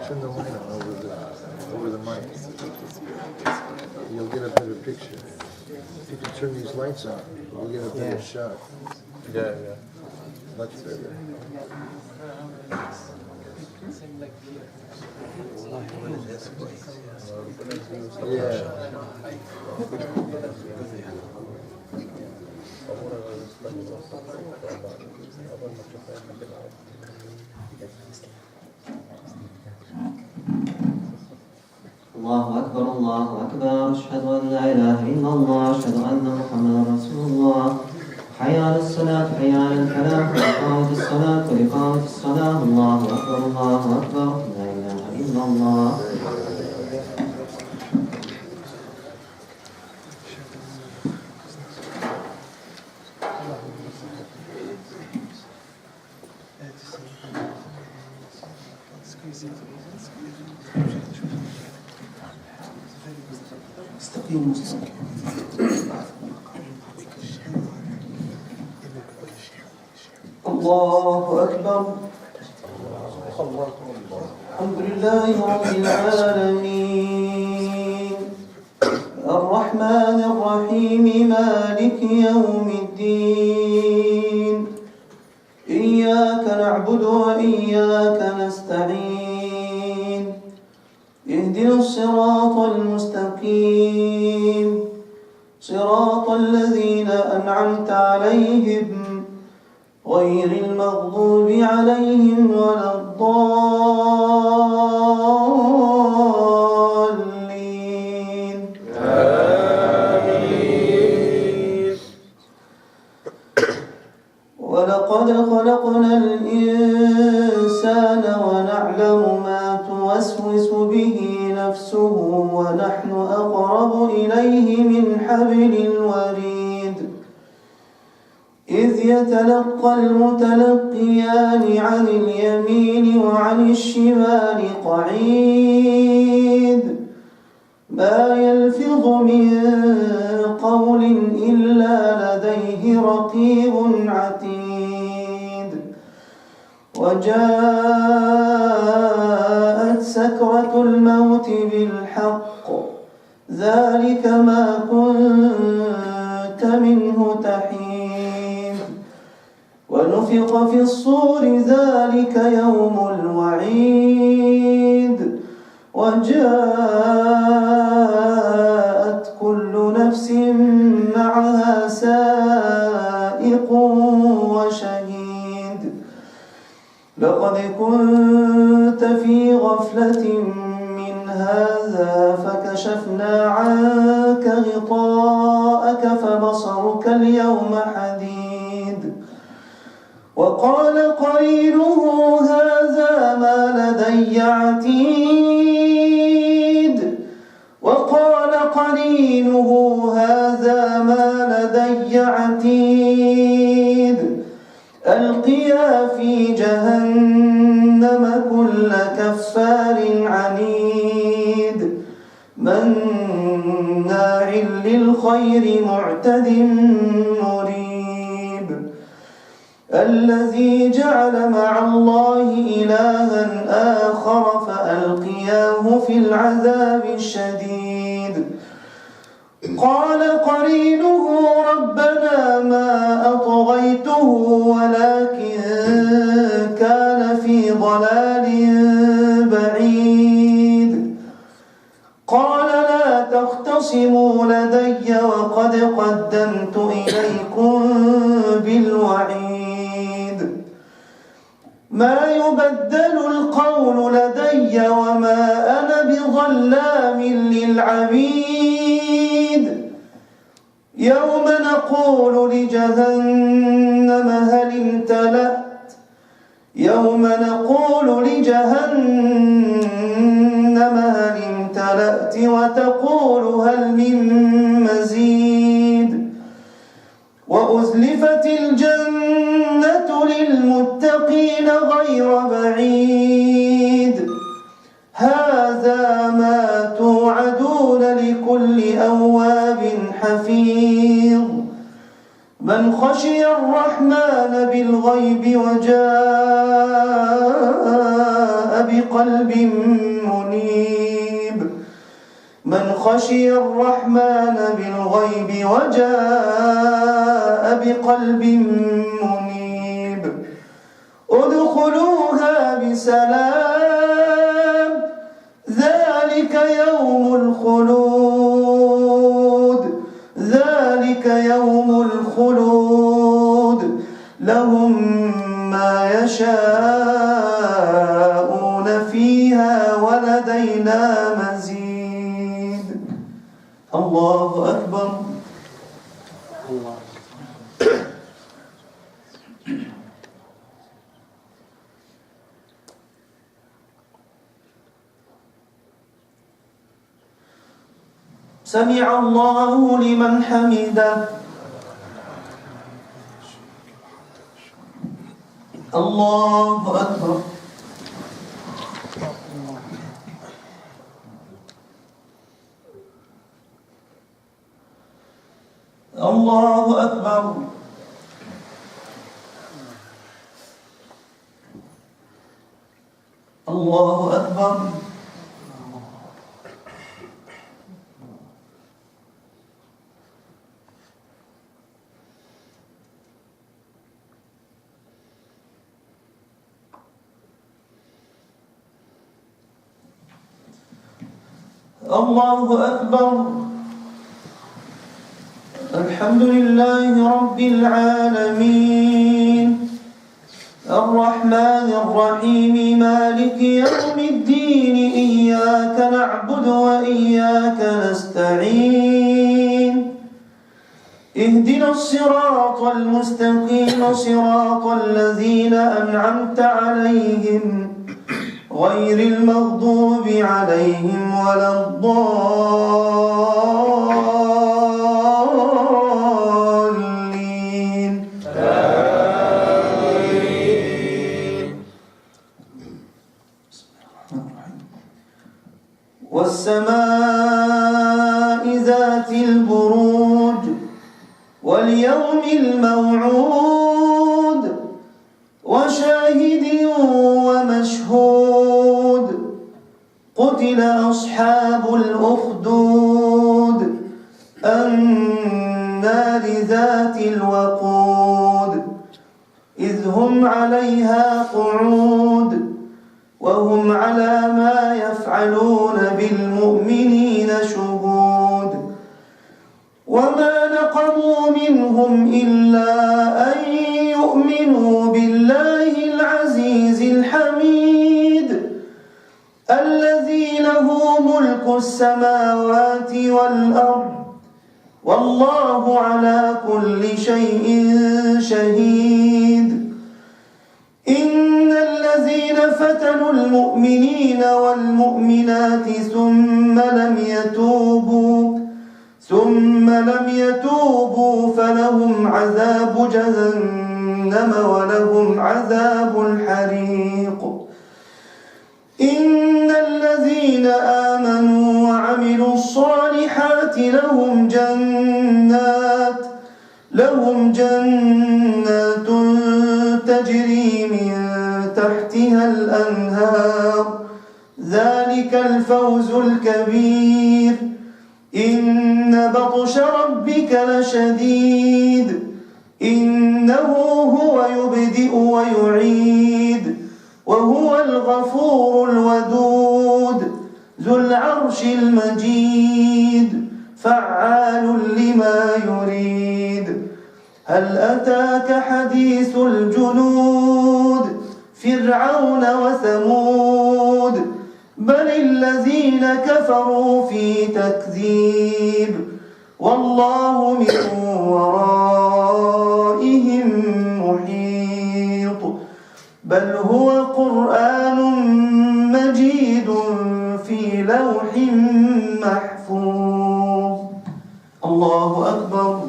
Turn the light on over the mic. You'll get a better picture. If you can turn these lights on, you'll get a better shot. Yeah. Much better. Yeah. الله أكبر الله أكبر أشهد أن لا إله إلا الله أشهد أن محمدا رسول الله حي على الصلاة حي على الفلاح وإقامة الصلاة وإقامة الصلاة الله أكبر لا إله إلا الله. الله أكبر. الحمد لله رب العالمين الرحمن الرحيم مالك يوم الدين إياك نعبد وإياك نستعين اهدنا الصراط المستقيم صراط الذين أنعمت عليهم غير المغضوب عليهم ولا الضالين. آمين. ولقد خلقنا الإنسان ونعلم ما توسوس به نفسه ونحن أقرب إليه من حبل الوريد إذ يتلقى المتلقيان عن اليمين وعن الشمال قعيد ما يلفظ من قول إلا لديه رقيب عتيد وجاءت سكرة الموت بالحق ذلك ما كنت منه تحيد ونفخ في الصور ذلك يوم الوعيد وجاءت كل نفس معها سائق وشهيد لقد كنت في غفلة من هذا فكشفنا عنك غطاءك فبصرك اليوم حديد وقال قرينه هذا ما لدي عتيد وقال قرينه هذا ما لدي عتيد ألقيا في جهنم كل كفار عنيد مناع للخير معتد مريب الذي جعل مع الله إلها آخر فألقياه في العذاب الشديد قال قرينه ربنا ما أطغيته ولكن كان في ضلال بعيد قال لا تختصموا لدي وقد قدمت إليكم بالوعيد ما يبدل القول لدي وما أنا بظلام للعبيد يوم نقول لجهنم هل امتلأت يوم نقول لجهنم هل امتلأت وتقول هل من مزيد وأزلفت الجنة للمتقين غير بعيد هذا ما توعدون لكل أواب حفيظ من خشي الرحمن بالغيب وجاء بقلب منيب من خشي الرحمن بالغيب وجاء بقلب منيب ادخلوها بسلام ذلك يوم الخلود ذلك يوم الخلود لهم ما يشاءون فيها ولدينا مزيد. الله أكبر. سمع الله لمن حمده. الله أكبر. الله أكبر. الله أكبر. الله أكبر. الحمد لله رب العالمين الرحمن الرحيم مالك يوم الدين إياك نعبد وإياك نستعين اهدنا الصراط المستقيم صراط الذين أنعمت عليهم غير المغضوب عليهم ولا الضالين. والسماء ذات البروج واليوم الموعود وشاهد ومشهود قتل أصحاب الأخدود النار ذات الوقود إذ هم عليها قعود وهم على ما يفعلون بالمؤمنين شهود وما نقموا منهم إلا أن يؤمنوا بالله العزيز الحميد الذي له ملك السماوات والأرض والله على كل شيء شهيد. إن الذين فتنوا المؤمنين والمؤمنات ثم لم يتوبوا فلهم عذاب جهنم ولهم عذاب الحريق. إن الذين آمنوا وعملوا الصالحات لهم جنات تجري من تحتها الأنهار ذلك الفوز الكبير. إن بطش ربك لشديد إنه هو يبدئ ويعيد وهو الغفور الودود ذو العرش المجيد فعال لما يريد. هل أتاك حديث الجنود فرعون وثمود بل الذين كفروا في تكذيب والله من ورائهم محيط بل هو قرآن مجيد في لوح محفوظ. الله أكبر.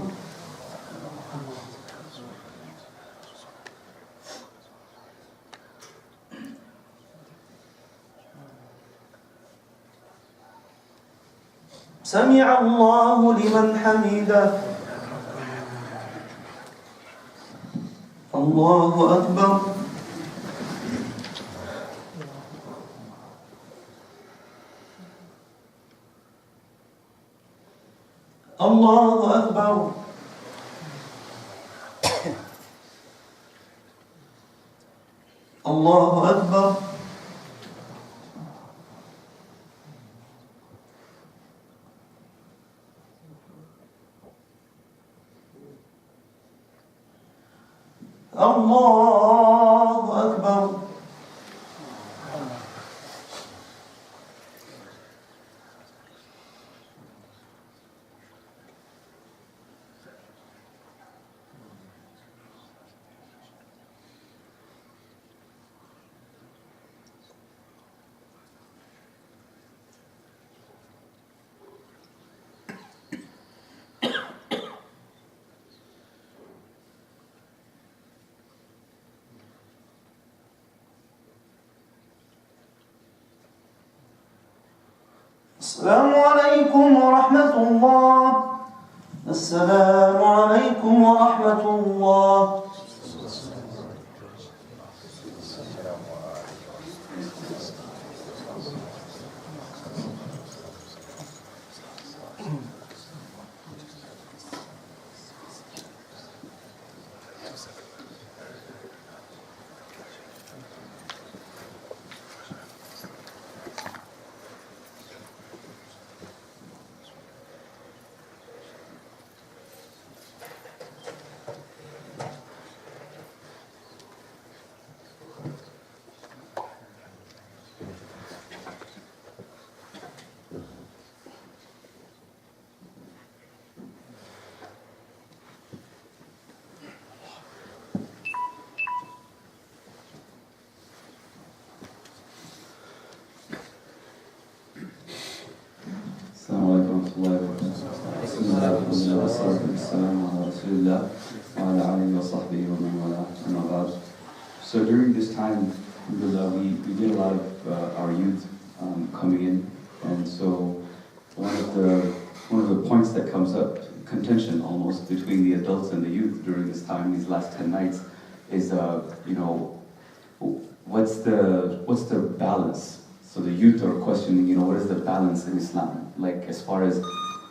سمع الله لمن حمده. الله أكبر. الله أكبر. الله أكبر. الله أكبر. السلام عليكم ورحمة الله. السلام عليكم ورحمة الله. السلام عليكم ورحمة الله وبركاته. بسم الله والحمد لله والصلاة والسلام على رسول الله وعلى آله وصحبه ومن والاه. أما بعد. So during this time, we get a lot of our youth coming in, and so one of the points that comes up, contention almost between the adults and the youth during this time, these last 10 nights, is what's the balance? So the youth are questioning, what is the balance in Islam? Like, as far as,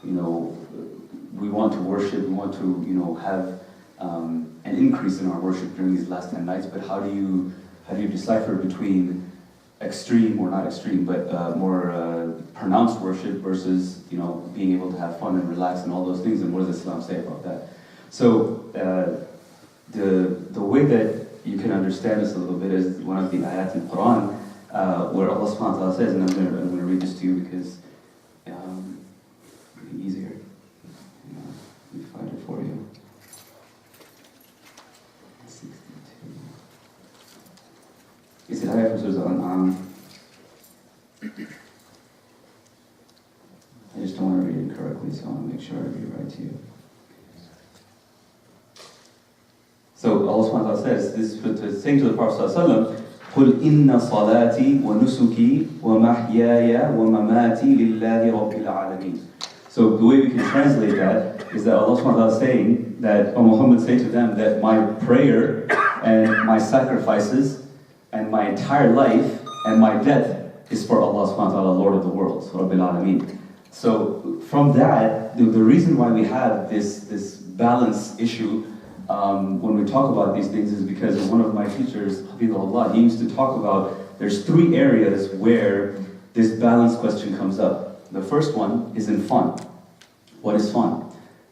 we want to worship, we want to, have an increase in our worship during these last 10 nights, but how do you decipher between extreme, or not extreme, but more pronounced worship versus, being able to have fun and relax and all those things, and what does Islam say about that? So the way that you can understand this a little bit is one of the ayat in Quran, where Allah subhanahu wa ta'ala says, and I'm going to read this to you because it'll be easier. Let me find it for you. 62. It's an ayat from Surah Al-An'am. I just don't want to read it correctly, so I want to make sure I read it right to you. So Allah subhanahu wa ta'ala says, this is saying to the Prophet sallallahu alaihi wasallam, قل إن صلاتي ونسكي ومحياي ومماتي لله رب العالمين. So the way we can translate that is that Allah subhanahu wa ta'ala is saying that, Muhammad say to them that my prayer and my sacrifices and my entire life and my death is for Allah subhanahu wa ta'ala, Lord of the worlds, Rabbil Alameen. So from that, the reason why we have this balance issue when we talk about these things is because one of my teachers, Hafidhullah, he used to talk about there's 3 areas where this balance question comes up. The first one is in fun. What is fun?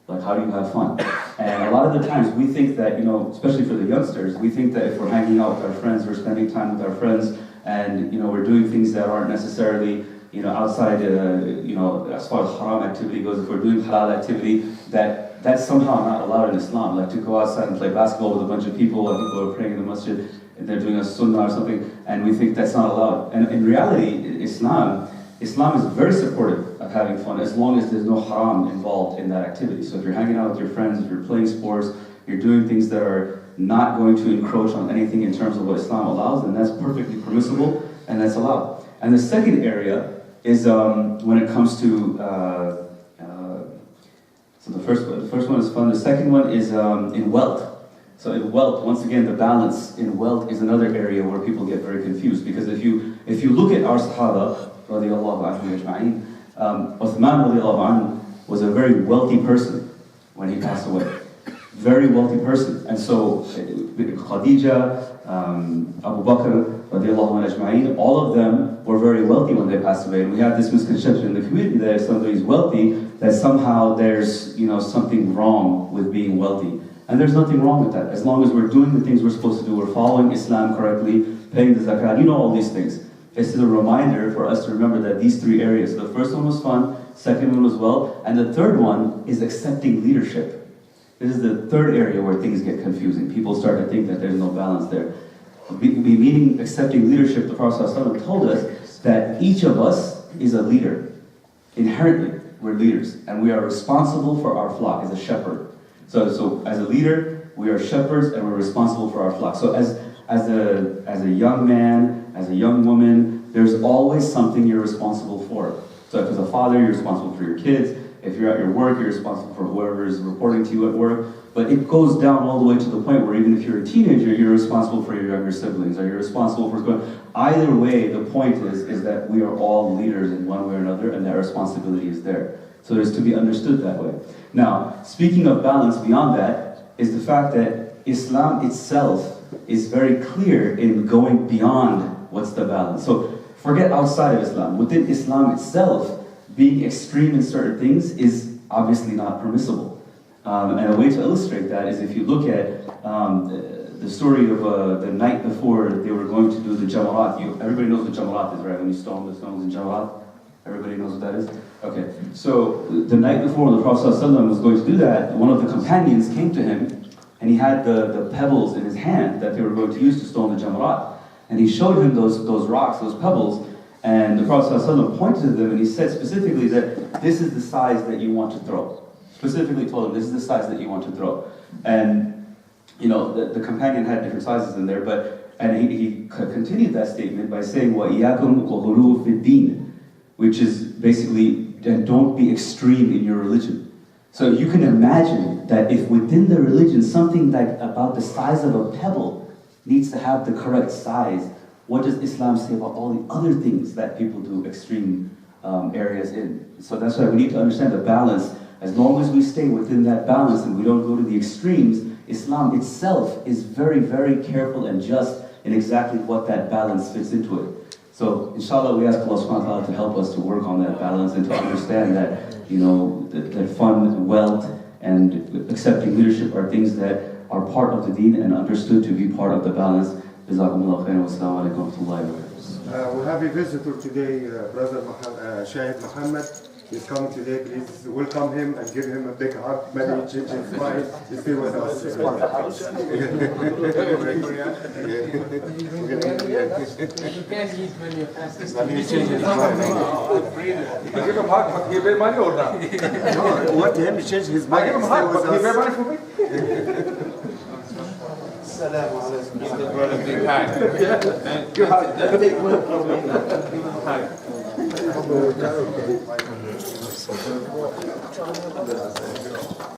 Like, how do you have fun? And a lot of the times we think that, especially for the youngsters, we think that if we're hanging out with our friends, we're spending time with our friends, and we're doing things that aren't necessarily outside, as far as haram activity goes, if we're doing halal activity, that's somehow not allowed in Islam. Like to go outside and play basketball with a bunch of people, and people are praying in the masjid, and they're doing a sunnah or something, and we think that's not allowed. And in reality, Islam is very supportive of having fun, as long as there's no haram involved in that activity. So if you're hanging out with your friends, if you're playing sports, you're doing things that are not going to encroach on anything in terms of what Islam allows, then that's perfectly permissible, and that's allowed. And the second area is when it comes to so the first one is fun. The second one is in wealth. So in wealth, once again, the balance in wealth is another area where people get very confused, because if you look at our Sahaba, radiallahu anhum ajma'in, Uthman radiallahu anhu, was a very wealthy person when he passed away. Very wealthy person. And so Khadija, Abu Bakr, radiallahu anhu ajma'in, all of them were very wealthy when they passed away. And we have this misconception in the community that if somebody is wealthy, that somehow there's something wrong with being wealthy. And there's nothing wrong with that. As long as we're doing the things we're supposed to do, we're following Islam correctly, paying the zakat, all these things. It's a reminder for us to remember that these three areas, the first one was fun, second one was wealth, and the third one is accepting leadership. This is the third area where things get confusing. People start to think that there's no balance there. Meaning accepting leadership, the Prophet ﷺ told us that each of us is a leader. Inherently, we're leaders, and we are responsible for our flock as a shepherd. So as a leader, we are shepherds and we're responsible for our flock. So as a young man, as a young woman, there's always something you're responsible for. So if as a father, you're responsible for your kids. If you're at your work, you're responsible for whoever is reporting to you at work. But it goes down all the way to the point where even if you're a teenager, you're responsible for your younger siblings, or you're responsible for going. Either way, the point is that we are all leaders in one way or another, and that responsibility is there. So it's to be understood that way. Now, speaking of balance beyond that, is the fact that Islam itself is very clear in going beyond what's the balance. So forget outside of Islam. Within Islam itself, being extreme in certain things is obviously not permissible. And a way to illustrate that is if you look at the story of the night before they were going to do the Jamarat. Everybody knows what Jamarat is, right? When you stone the stones in Jamarat? Everybody knows what that is? Okay. So the night before the Prophet ﷺ was going to do that, one of the companions came to him and he had the pebbles in his hand that they were going to use to stone the Jamarat. And he showed him those rocks, those pebbles, and the Prophet ﷺ pointed to them and he said specifically that this is the size that you want to throw. Specifically told him, this is the size that you want to throw. And the companion had different sizes in there, and he continued that statement by saying, وَإِيَّاكُمْ وَغُلُوفِ الدِّينِ, which is basically, don't be extreme in your religion. So you can imagine that if within the religion something like about the size of a pebble needs to have the correct size, what does Islam say about all the other things that people do extreme areas in? So that's why we need to understand the balance. As long as we stay within that balance and we don't go to the extremes, Islam itself is very, very careful and just in exactly what that balance fits into it. So, inshallah, we ask Allah subhanahu wa ta'ala to help us to work on that balance and to understand that, that fun, wealth, and accepting leadership are things that are part of the deen and understood to be part of the balance. Jazakumullah khairan wa assalamu alaikum wa rahmatullahi wa barakatuh. We have a visitor today, Brother Shahid Muhammad. He's coming today. Please welcome him and give him a big hug. Maybe change his mind. He's still with us. You can't eat when you're fasting. Give him a hug, but he pay money or not? No, I want him to change his mind. I give him a hug, but he pay money for me? Assalamu alaikum. Give the brother a big hug. Give hug. Take one from me. Give him a hug.